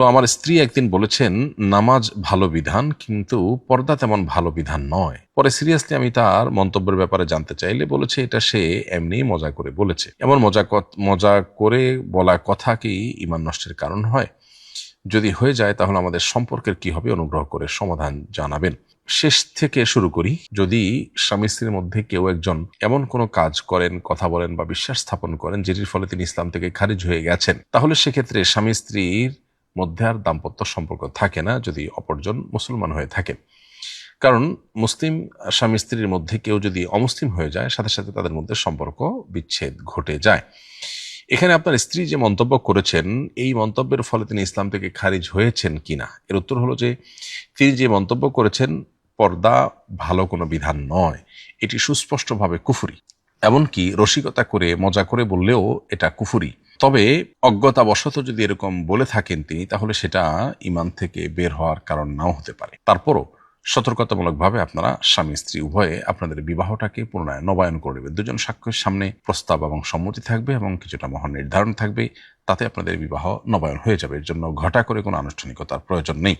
তো আমার স্ত্রী একদিন বলেছেন নামাজ ভালো বিধান, কিন্তু পর্দা তেমন ভালো বিধান নয়। পরে সিরিয়াসলি আমি তার মন্তব্যের ব্যাপারে জানতে চাইলে বলেছে এটা সে এমনি মজা করে বলেছে। এমন মজা করে বলা কথা কি ঈমান নষ্টের কারণ হয়? যদি হয়ে যায় তাহলে আমাদের সম্পর্কের কি হবে, অনুগ্রহ করে সমাধান জানাবেন। শেষ থেকে শুরু করি। যদি স্বামী স্ত্রীর মধ্যে কেউ একজন এমন কোনো কাজ করেন, কথা বলেন বা বিশ্বাস স্থাপন করেন যেটির ফলে তিনি ইসলাম থেকে খারিজ হয়ে গেছেন, তাহলে সেক্ষেত্রে স্বামী স্ত্রীর মধ্যে আর দাম্পত্য সম্পর্ক থাকে না, যদি অপরজন মুসলমান হয়ে থাকেন। কারণ মুসলিম স্বামী স্ত্রীর মধ্যে কেউ যদি অমুসলিম হয়ে যায়, সাথে সাথে তাদের মধ্যে সম্পর্ক বিচ্ছেদ ঘটে যায়। এখানে আপনার স্ত্রী যে মন্তব্য করেছেন, এই মন্তব্যের ফলে তিনি ইসলাম থেকে খারিজ হয়েছেন কিনা, এর উত্তর হলো যে তিনি যে মন্তব্য করেছেন পর্দা ভালো কোনো বিধান নয়, এটি সুস্পষ্টভাবে কুফরি। এমনকি রসিকতা করে মজা করে বললেও এটা কুফরি। তবে অজ্ঞতাবশত যদি এরকম বলে থাকেন তিনি, তাহলে সেটা ঈমান থেকে বের হওয়ার কারণ নাও হতে পারে। তারপরও সতর্কতামূলকভাবে আপনারা স্বামী স্ত্রী উভয়ে আপনাদের বিবাহটাকে পুনরায় নবায়ন করে নেবেন। দুজন সাক্ষ্যের সামনে প্রস্তাব এবং সম্মতি থাকবে এবং কিছুটা মহান নির্ধারণ থাকবে, তাতে আপনাদের বিবাহ নবায়ন হয়ে যাবে। এর জন্য ঘটা করে কোনো আনুষ্ঠানিকতার প্রয়োজন নেই।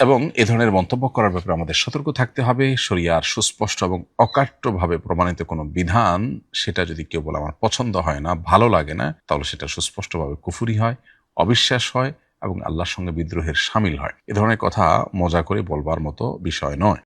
এবং এ ধরনের মন্তব্য করার ব্যাপারে আমাদের সতর্ক থাকতে হবে। শরিয়ার সুস্পষ্ট এবং অকাট্যভাবে প্রমাণিত কোনো বিধান, সেটা যদি কেউ বলে আমার পছন্দ হয় না, ভালো লাগে না, তাহলে সেটা সুস্পষ্টভাবে কুফরি হয়, অবিশ্বাস হয় এবং আল্লাহর সঙ্গে বিদ্রোহের শামিল হয়। এ ধরনের কথা মজা করে বলবার মতো বিষয় নয়।